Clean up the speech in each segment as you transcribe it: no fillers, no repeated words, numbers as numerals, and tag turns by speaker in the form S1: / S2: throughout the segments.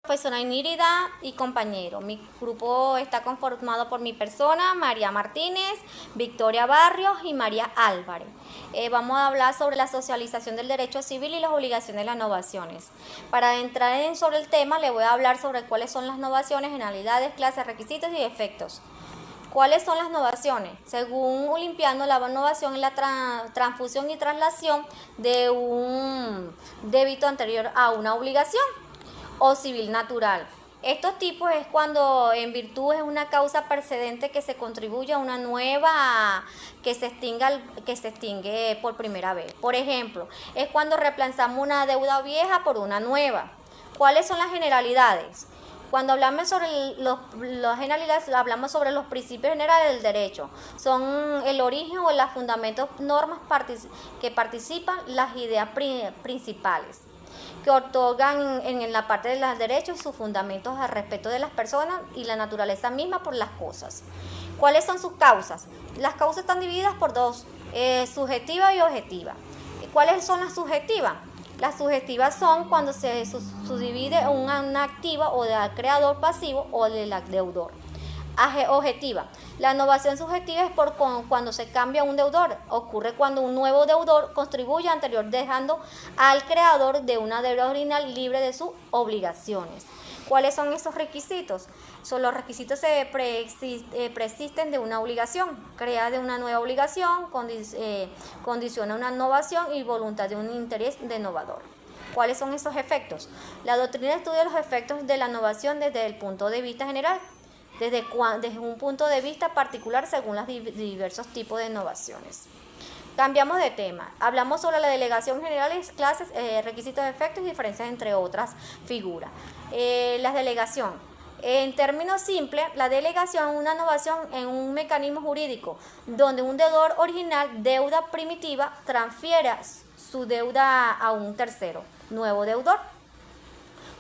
S1: Profesora Inírida y compañero. Mi grupo está conformado por mi persona, María Martínez, Victoria Barrios y María Álvarez. Vamos a hablar sobre la socialización del derecho civil y las obligaciones de las novaciones. Para entrar sobre el tema, le voy a hablar sobre cuáles son las novaciones, generalidades, clases, requisitos y efectos. ¿Cuáles son las novaciones? Según Olimpiano, la novación es la transfusión y traslación de un débito anterior a una obligación o civil natural. Estos tipos es cuando en virtud es una causa precedente que se contribuye a una nueva que se extingue por primera vez. Por ejemplo, es cuando reemplazamos una deuda vieja por una nueva. ¿Cuáles son las generalidades? Cuando hablamos sobre las generalidades, hablamos sobre los principios generales del derecho. Son el origen o los fundamentos, normas que participan las ideas principales, que otorgan en la parte de los derechos sus fundamentos al respeto de las personas y la naturaleza misma por las cosas. ¿Cuáles son sus causas? Las causas están divididas por dos, subjetiva y objetiva. ¿Cuáles son las subjetivas? Las subjetivas son cuando se subdivide una activa o del creador pasivo o del deudor. Objetiva. La novación subjetiva es cuando se cambia un deudor. Ocurre cuando un nuevo deudor contribuye anterior dejando al creador de una deuda original libre de sus obligaciones. ¿Cuáles son esos requisitos? Los requisitos persisten de una obligación, crea de una nueva obligación, condiciona una novación y voluntad de un interés denovador. ¿Cuáles son esos efectos? La doctrina estudia los efectos de la novación desde el punto de vista general, desde un punto de vista particular según los diversos tipos de innovaciones. Cambiamos de tema. Hablamos sobre la delegación generales, clases, requisitos, efectos y diferencias entre otras figuras. La delegación. En términos simples, la delegación es una innovación en un mecanismo jurídico donde un deudor original, deuda primitiva, transfiere su deuda a un tercero, nuevo deudor,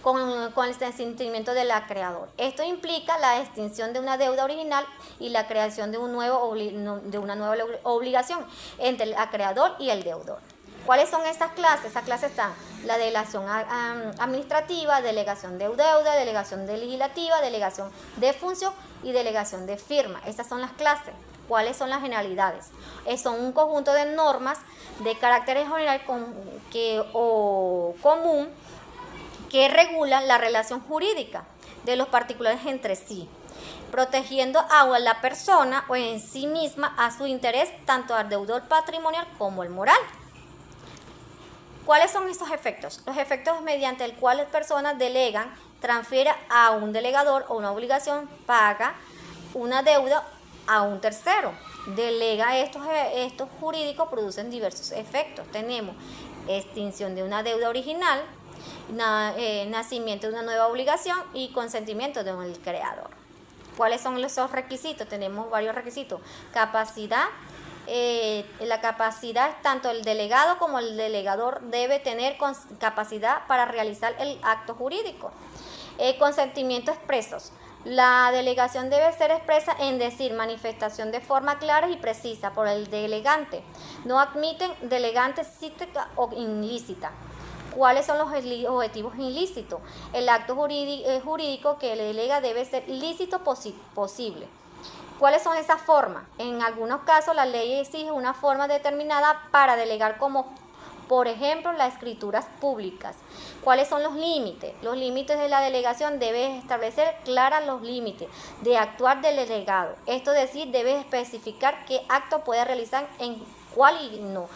S1: con el consentimiento del creador. Esto implica la extinción de una deuda original y la creación de una nueva obligación entre el acreedor y el deudor. ¿Cuáles son esas clases? Esas clases están la delegación administrativa, delegación de deuda, delegación legislativa, delegación de función y delegación de firma. Esas son las clases. ¿Cuáles son las generalidades? Son un conjunto de normas de carácter general común que regulan la relación jurídica de los particulares entre sí, protegiendo a la persona o en sí misma a su interés, tanto al deudor patrimonial como el moral. ¿Cuáles son esos efectos? Los efectos mediante el cual las personas delegan, transfiere a un delegador o una obligación, paga una deuda a un tercero. Delega estos jurídicos, producen diversos efectos. Tenemos extinción de una deuda original, nacimiento de una nueva obligación y consentimiento del creador. ¿Cuáles son esos requisitos? Tenemos varios requisitos. Capacidad. La capacidad, tanto el delegado como el delegador debe tener capacidad para realizar el acto jurídico. Consentimientos expresos. La delegación debe ser expresa en decir, manifestación de forma clara y precisa por el delegante. No admiten delegantes cítrica o ilícita. ¿Cuáles son los objetivos ilícitos? El acto jurídico que delega debe ser lícito posible. ¿Cuáles son esas formas? En algunos casos la ley exige una forma determinada para delegar, como por ejemplo las escrituras públicas. ¿Cuáles son los límites? Los límites de la delegación deben establecer claros los límites de actuar del delegado. Esto es decir, debe especificar qué acto puede realizar en cuál no.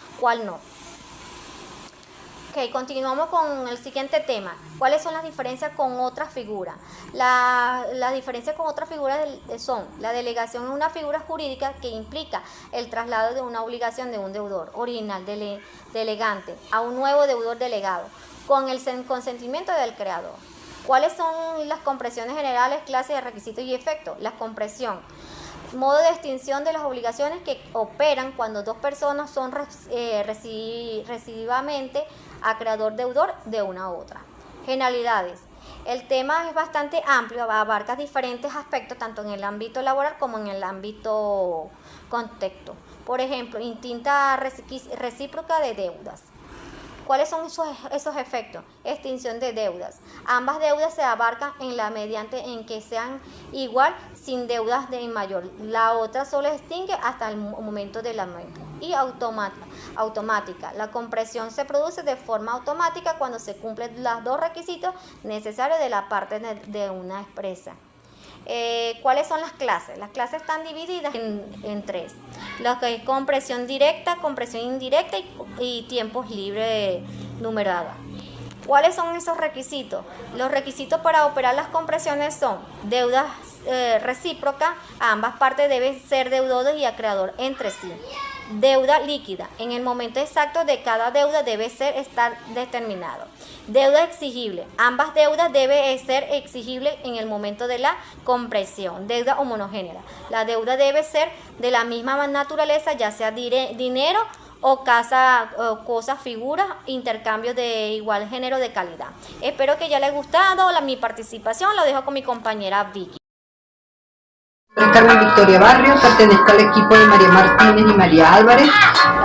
S1: Ok, continuamos con el siguiente tema. ¿Cuáles son las diferencias con otras figuras? Las diferencias con otras figuras son: la delegación es una figura jurídica que implica el traslado de una obligación de un deudor original delegante a un nuevo deudor delegado con el consentimiento del creador. ¿Cuáles son las compresiones generales, clases de requisitos y efectos? La compresión. Modo de extinción de las obligaciones que operan cuando dos personas son reciprocativamente acreedor-deudor de una a otra. Generalidades. El tema es bastante amplio, abarca diferentes aspectos tanto en el ámbito laboral como en el ámbito contexto. Por ejemplo, instinta recíproca de deudas. ¿Cuáles son esos efectos? Extinción de deudas. Ambas deudas se abarcan en la mediante en que sean igual sin deudas de mayor. La otra solo extingue hasta el momento del aumento. Y automática. La compresión se produce de forma automática cuando se cumplen los dos requisitos necesarios de la parte de una empresa. ¿Cuáles son las clases? Las clases están divididas en tres. Lo que es compresión directa, compresión indirecta y tiempos libres numerados. ¿Cuáles son esos requisitos? Los requisitos para operar las compresiones son deudas recíprocas, ambas partes deben ser deudores y acreedor entre sí. Deuda líquida, en el momento exacto de cada deuda debe estar determinado. Deuda exigible, ambas deudas deben ser exigibles en el momento de la compresión. Deuda homogénea, la deuda debe ser de la misma naturaleza, ya sea dinero o cosas, figuras, intercambios de igual género de calidad. Espero que ya les haya gustado mi participación, lo dejo con mi compañera Vicky.
S2: Carmen Victoria Barrio, pertenezco al equipo de María Martínez y María Álvarez.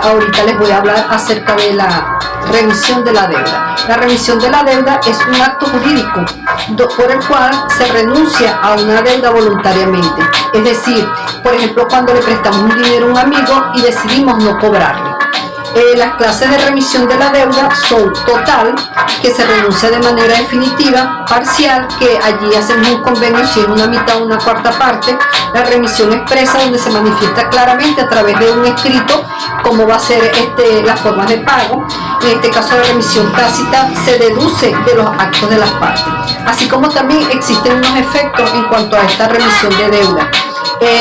S2: Ahorita les voy a hablar acerca de la remisión de la deuda. La remisión de la deuda es un acto jurídico por el cual se renuncia a una deuda voluntariamente. Es decir, por ejemplo, cuando le prestamos un dinero a un amigo y decidimos no cobrarle. Las clases de remisión de la deuda son total, que se renuncia de manera definitiva; parcial, que allí hacemos un convenio si es una mitad o una cuarta parte; la remisión expresa, donde se manifiesta claramente a través de un escrito cómo va a ser las formas de pago. En este caso, la remisión tácita se deduce de los actos de las partes, así como también existen unos efectos en cuanto a esta remisión de deuda.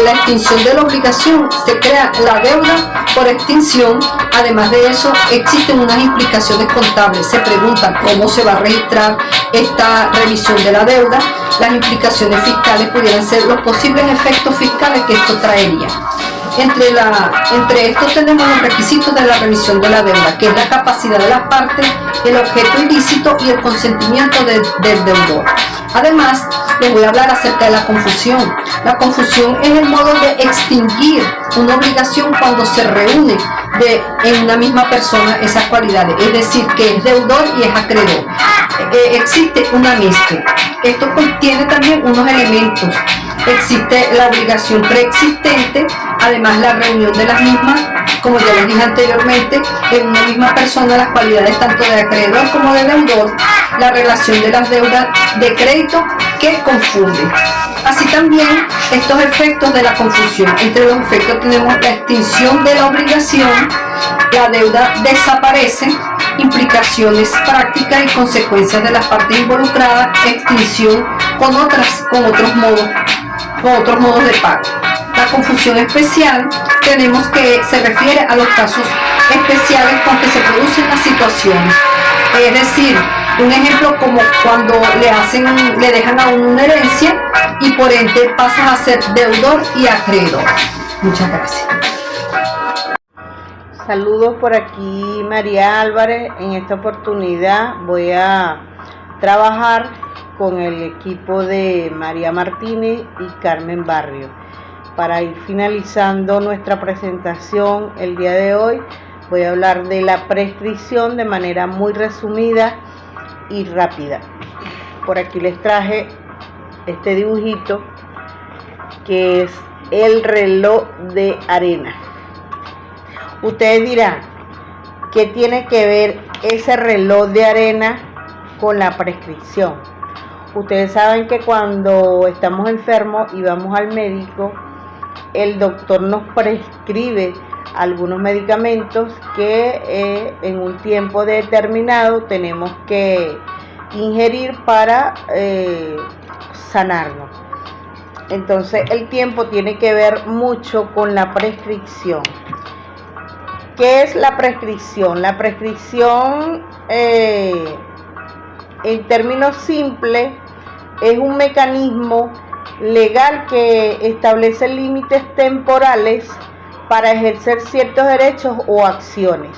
S2: La extinción de la obligación, se crea la deuda por extinción. Además de eso, existen unas implicaciones contables. Se pregunta cómo se va a registrar esta revisión de la deuda. Las implicaciones fiscales pudieran ser los posibles efectos fiscales que esto traería. Entre estos tenemos los requisitos de la revisión de la deuda, que es la capacidad de las partes, el objeto ilícito y el consentimiento del deudor. Además, les voy a hablar acerca de la confusión. La confusión es el modo de extinguir una obligación cuando se reúne en una misma persona esas cualidades, es decir, que es deudor y es acreedor. Existe una mezcla. Esto contiene también unos elementos. Existe la obligación preexistente, además la reunión de las mismas, como ya les dije anteriormente, en una misma persona las cualidades tanto de acreedor como de deudor, la relación de las deudas de crédito que confunden. Así también estos efectos de la confusión. Entre los efectos tenemos la extinción de la obligación, la deuda desaparece, implicaciones prácticas y consecuencias de las partes involucradas, extinción con otros modos de pago. La confusión especial tenemos que se refiere a los casos especiales con que se producen las situaciones. Es decir, un ejemplo como cuando le dejan a uno una herencia y por ende pasas a ser deudor y acreedor. Muchas gracias.
S3: Saludos, por aquí María Álvarez. En esta oportunidad voy a trabajar con el equipo de María Martínez y Carmen Barrio. Para ir finalizando nuestra presentación el día de hoy, voy a hablar de la prescripción de manera muy resumida y rápida. Por aquí les traje este dibujito que es el reloj de arena. Ustedes dirán, ¿qué tiene que ver ese reloj de arena con la prescripción? Ustedes saben que cuando estamos enfermos y vamos al médico, el doctor nos prescribe algunos medicamentos que en un tiempo determinado tenemos que ingerir para sanarnos. Entonces el tiempo tiene que ver mucho con la prescripción. ¿Qué es la prescripción? La prescripción, en términos simples, es un mecanismo legal que establece límites temporales para ejercer ciertos derechos o acciones.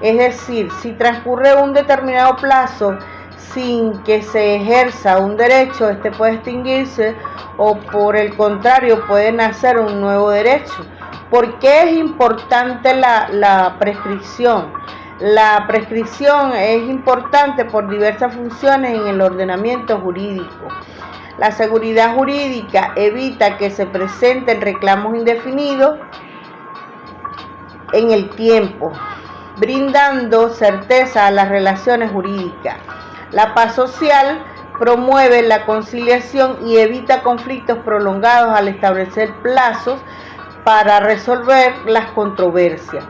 S3: Es decir, si transcurre un determinado plazo sin que se ejerza un derecho, este puede extinguirse o por el contrario puede nacer un nuevo derecho. ¿Por qué es importante la prescripción? La prescripción es importante por diversas funciones en el ordenamiento jurídico. La seguridad jurídica evita que se presenten reclamos indefinidos en el tiempo, brindando certeza a las relaciones jurídicas. La paz social promueve la conciliación y evita conflictos prolongados al establecer plazos para resolver las controversias.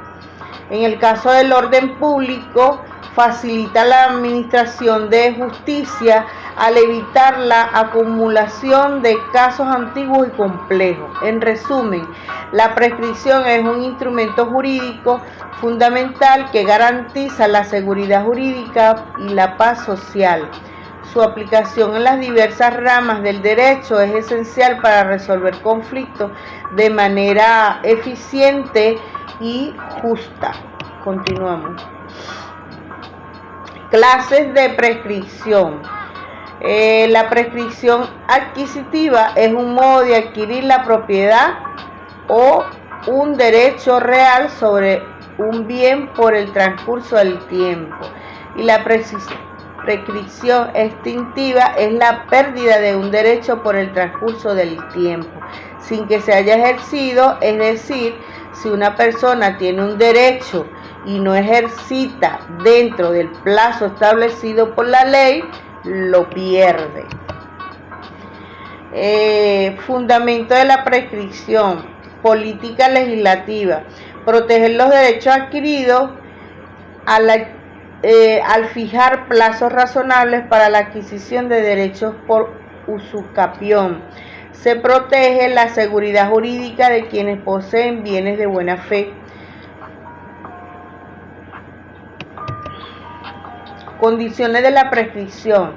S3: En el caso del orden público, facilita la administración de justicia al evitar la acumulación de casos antiguos y complejos. En resumen, la prescripción es un instrumento jurídico fundamental que garantiza la seguridad jurídica y la paz social. Su aplicación en las diversas ramas del derecho es esencial para resolver conflictos de manera eficiente y justa. Continuamos. Clases de prescripción. La prescripción adquisitiva es un modo de adquirir la propiedad o un derecho real sobre un bien por el transcurso del tiempo. Y la prescripción extintiva es la pérdida de un derecho por el transcurso del tiempo, sin que se haya ejercido, es decir, si una persona tiene un derecho y no ejercita dentro del plazo establecido por la ley, lo pierde. Fundamento de la prescripción. Política legislativa. Proteger los derechos adquiridos al fijar plazos razonables para la adquisición de derechos por usucapión. Se protege la seguridad jurídica de quienes poseen bienes de buena fe. Condiciones de la prescripción.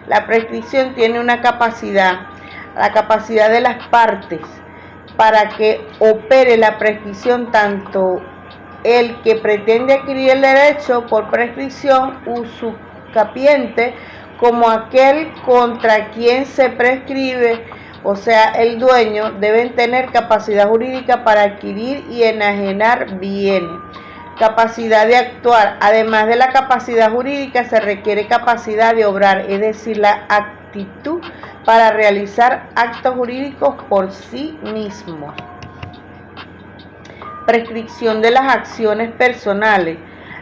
S3: La prescripción tiene una capacidad, la capacidad de las partes para que opere la prescripción, tanto el que pretende adquirir el derecho por prescripción usucapiente como aquel contra quien se prescribe, o sea, el dueño, deben tener capacidad jurídica para adquirir y enajenar bienes. Capacidad de actuar. Además de la capacidad jurídica, se requiere capacidad de obrar, es decir, la actitud para realizar actos jurídicos por sí mismos. Prescripción de las acciones personales.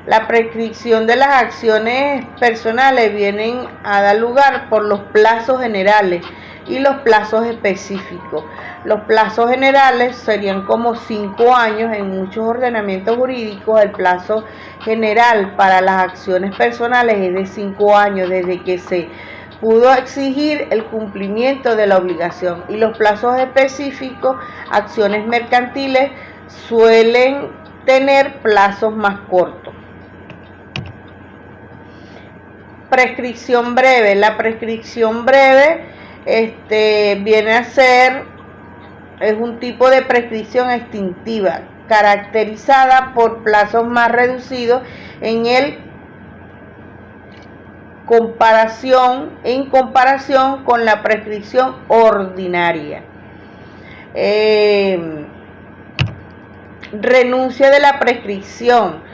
S3: La prescripción de las acciones personales vienen a dar lugar por los plazos generales y los plazos específicos. Los plazos generales serían como 5 años. En muchos ordenamientos jurídicos el plazo general para las acciones personales es de 5 años desde que se pudo exigir el cumplimiento de la obligación, y los plazos específicos, acciones mercantiles, suelen tener plazos más cortos. Prescripción breve. La prescripción breve viene a ser, es un tipo de prescripción extintiva, caracterizada por plazos más reducidos en comparación con la prescripción ordinaria. Renuncia de la prescripción.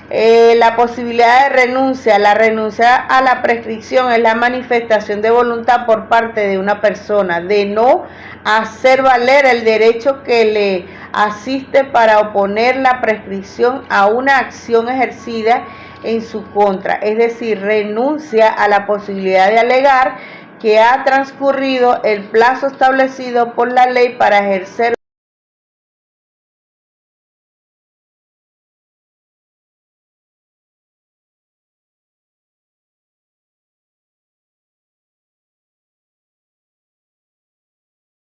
S3: La posibilidad de renuncia. La renuncia a la prescripción es la manifestación de voluntad por parte de una persona de no hacer valer el derecho que le asiste para oponer la prescripción a una acción ejercida en su contra, es decir, renuncia a la posibilidad de alegar que ha transcurrido el plazo establecido por la ley para ejercer